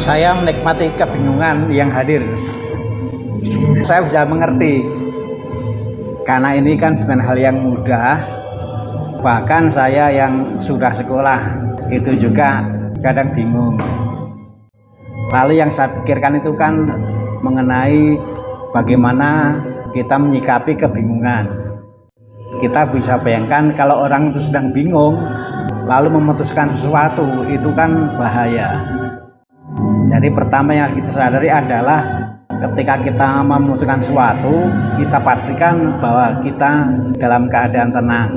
Saya menikmati kebingungan yang hadir. Saya bisa mengerti, karena ini kan bukan hal yang mudah. Bahkan saya yang sudah sekolah itu juga kadang bingung. Lalu yang saya pikirkan itu kan mengenai bagaimana kita menyikapi kebingungan. Kita bisa bayangkan kalau orang itu sedang bingung lalu memutuskan sesuatu, itu kan bahaya. Jadi pertama yang kita sadari adalah ketika kita memutuskan sesuatu, kita pastikan bahwa kita dalam keadaan tenang.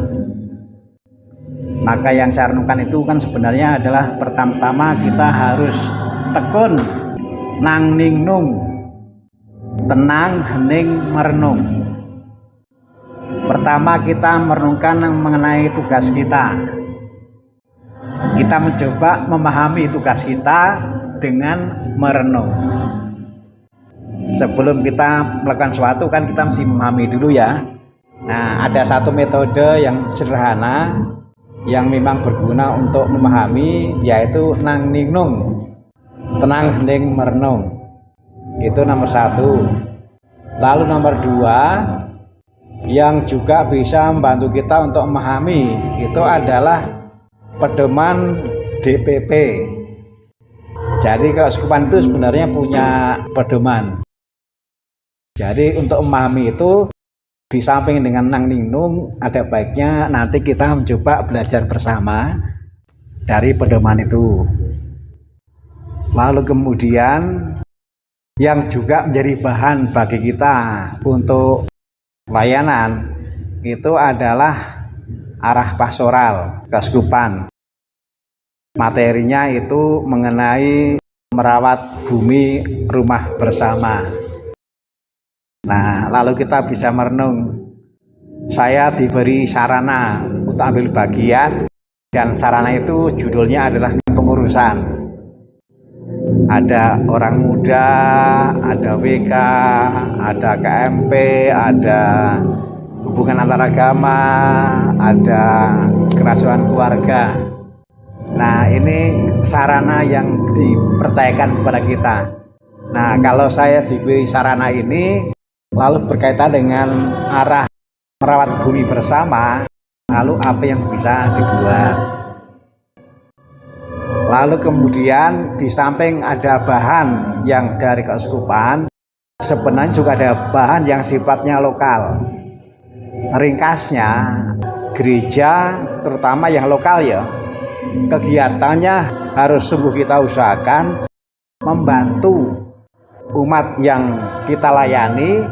Maka yang saya renungkan itu kan sebenarnya adalah pertama-tama kita harus tekun nang ning nung, tenang hening merenung. Pertama kita merenungkan mengenai tugas kita. Kita mencoba memahami tugas kita dengan merenung. Sebelum kita melakukan sesuatu kan kita mesti memahami dulu ya. Nah, ada satu metode yang sederhana yang memang berguna untuk memahami, yaitu nang ning nung, tenang hening merenung. Itu nomor satu. Lalu nomor dua, yang juga bisa membantu kita untuk memahami, itu adalah pedoman DPP. Jadi keuskupan itu sebenarnya punya pedoman. Jadi untuk memahami itu, di samping dengan nang ning nung, ada baiknya nanti kita mencoba belajar bersama dari pedoman itu. Lalu kemudian yang juga menjadi bahan bagi kita untuk layanan itu adalah arah pastoral keuskupan. Materinya itu mengenai merawat bumi rumah bersama. Nah, lalu kita bisa merenung. Saya diberi sarana untuk ambil bagian, dan sarana itu judulnya adalah pengurusan. Ada orang muda, ada WK, ada KMP, ada hubungan antaragama, ada kerasuan keluarga. Nah, ini sarana yang dipercayakan kepada kita. Nah, kalau saya diberi sarana ini, lalu berkaitan dengan arah merawat bumi bersama, lalu apa yang bisa dibuat? Lalu kemudian di samping ada bahan yang dari keuskupan, sebenarnya juga ada bahan yang sifatnya lokal. Ringkasnya, gereja terutama yang lokal ya, kegiatannya harus sungguh kita usahakan membantu umat yang kita layani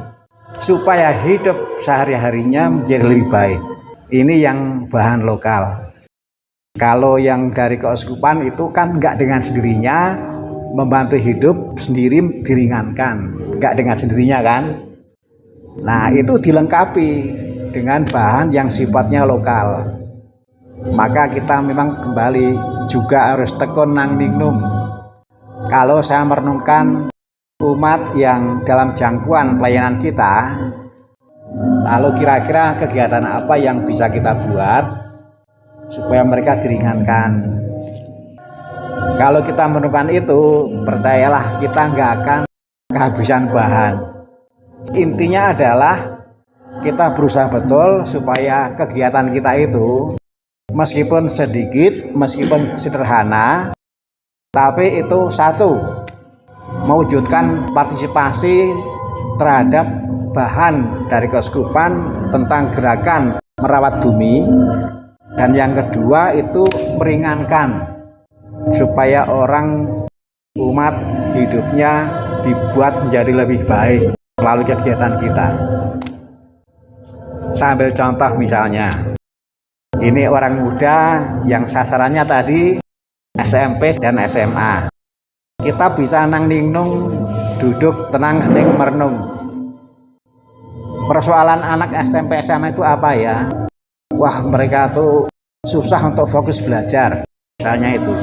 supaya hidup sehari-harinya menjadi lebih baik. Ini yang bahan lokal. Kalau yang dari keuskupan itu kan enggak dengan sendirinya, membantu hidup sendiri diringankan, enggak dengan sendirinya kan. Nah, itu dilengkapi dengan bahan yang sifatnya lokal. Maka kita memang kembali juga harus tekun nang ning nung. Kalau saya merenungkan umat yang dalam jangkauan pelayanan kita, lalu kira-kira kegiatan apa yang bisa kita buat supaya mereka diringankan. Kalau kita menemukan itu, percayalah kita nggak akan kehabisan bahan. Intinya adalah kita berusaha betul supaya kegiatan kita itu meskipun sedikit, meskipun sederhana, tapi itu satu, mewujudkan partisipasi terhadap bahan dari keuskupan tentang gerakan merawat bumi. Dan yang kedua itu meringankan supaya orang umat hidupnya dibuat menjadi lebih baik melalui kegiatan kita. Saya ambil contoh misalnya, ini orang muda yang sasarannya tadi SMP dan SMA. Kita bisa nang ning nung, duduk tenang hening merenung. Persoalan anak SMP SMA itu apa ya? Wah, mereka tuh susah untuk fokus belajar, misalnya itu.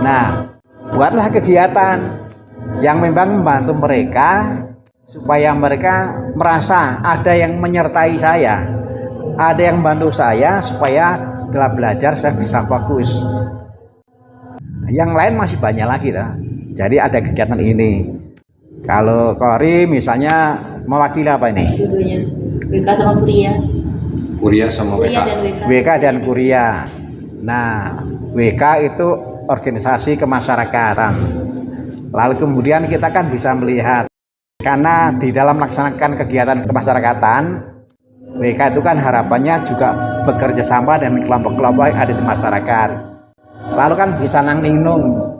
Nah, buatlah kegiatan yang memang membantu mereka supaya mereka merasa ada yang menyertai saya, ada yang membantu saya supaya dalam belajar saya bisa fokus. Yang lain masih banyak lagi dah. Jadi ada kegiatan ini. Kalau Kori misalnya mewakili apa ini? Dulunya WK sama Kuria. Kuria sama WK. WK dan Kuria. Nah, WK itu organisasi kemasyarakatan. Lalu kemudian kita kan bisa melihat, karena di dalam melaksanakan kegiatan kemasyarakatan, WK itu kan harapannya juga bekerja sama dengan kelompok-kelompok yang ada di masyarakat. Lalu kan bisa nang ningnung,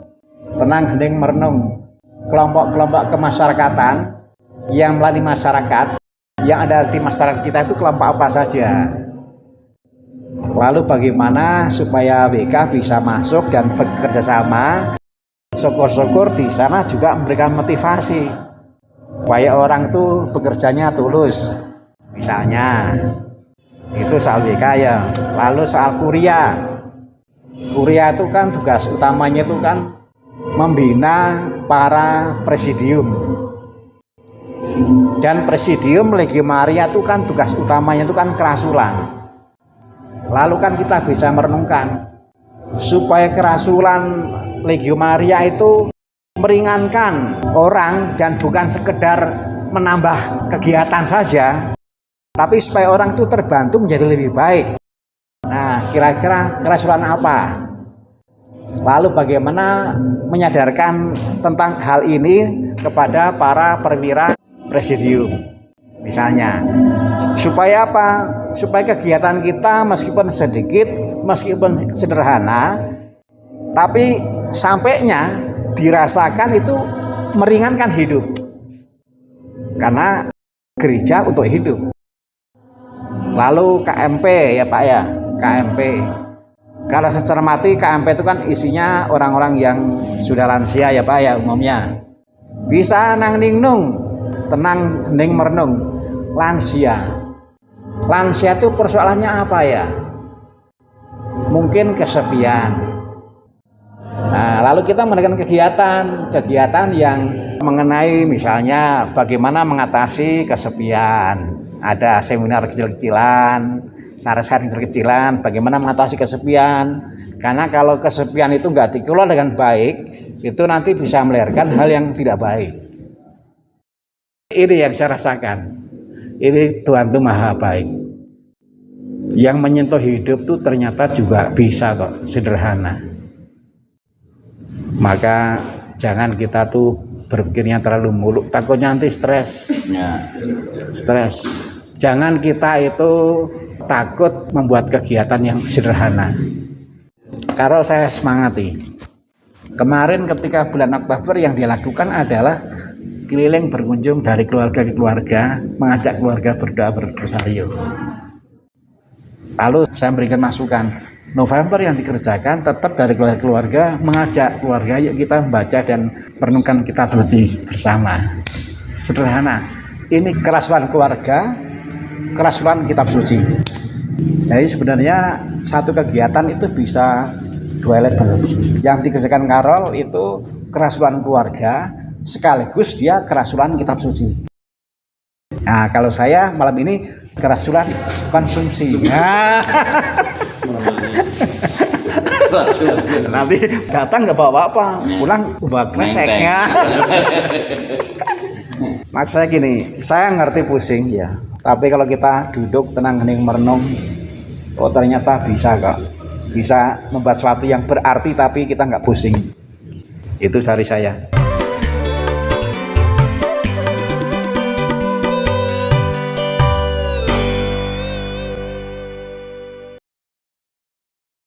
tenang hening merenung, kelompok-kelompok kemasyarakatan yang melayani masyarakat, yang ada di masyarakat kita itu kelompok apa saja. Lalu bagaimana supaya WK bisa masuk dan bekerja sama. Syukur-syukur di sana juga memberikan motivasi supaya orang itu bekerjanya tulus. Misalnya itu soal WK ya. Lalu soal Kuria. Kuria itu kan tugas utamanya itu kan membina para presidium. Dan presidium Legio Maria itu kan tugas utamanya itu kan kerasulan. Lalu kan kita bisa merenungkan supaya kerasulan Legio Maria itu meringankan orang dan bukan sekedar menambah kegiatan saja, tapi supaya orang itu terbantu menjadi lebih baik. Nah, kira-kira kerasulan apa? Lalu bagaimana menyadarkan tentang hal ini kepada para perwira presidium misalnya, supaya apa? Supaya kegiatan kita meskipun sedikit, meskipun sederhana, tapi sampainya dirasakan itu meringankan hidup, karena gereja untuk hidup. Lalu KMP ya Pak ya, KMP. Kalau saya cermati KMP itu kan isinya orang-orang yang sudah lansia ya Pak ya umumnya. Bisa nang ningnung, tenang hening merenung. Lansia. Lansia itu persoalannya apa ya? Mungkin kesepian. Nah, lalu kita mengadakan kegiatan yang mengenai misalnya bagaimana mengatasi kesepian. Ada seminar kecil-kecilan, saran-saran kecil-kecilan, bagaimana mengatasi kesepian. Karena kalau kesepian itu nggak dikelola dengan baik, itu nanti bisa melahirkan hal yang tidak baik. Ini yang saya rasakan. Ini Tuhan itu maha baik. Yang menyentuh hidup tuh ternyata juga bisa kok, sederhana. Maka jangan kita tuh berpikirnya terlalu muluk, takutnya nanti stres. Stres. Jangan kita itu takut membuat kegiatan yang sederhana. Kalau saya semangati, kemarin ketika bulan Oktober yang dilakukan adalah keliling berkunjung dari keluarga ke keluarga, mengajak keluarga berdoa bersayur. Lalu saya memberikan masukan, November yang dikerjakan tetap dari keluarga mengajak keluarga, yuk kita membaca dan merenungkan kitab suci bersama. Sederhana. Ini kerasulan keluarga, kerasulan kitab suci. Jadi sebenarnya satu kegiatan itu bisa dua level. Yang dikerjakan Karol itu kerasulan keluarga, sekaligus dia kerasulan kitab suci. Nah, kalau saya malam ini kerasulan konsumsi. Nah. Nanti datang nggak bawa apa, pulang bawa kreseknya. Maksud saya gini, saya ngerti pusing ya, tapi kalau kita duduk tenang hening merenung, oh ternyata bisa kok, bisa membuat sesuatu yang berarti tapi kita nggak pusing. Itu dari saya.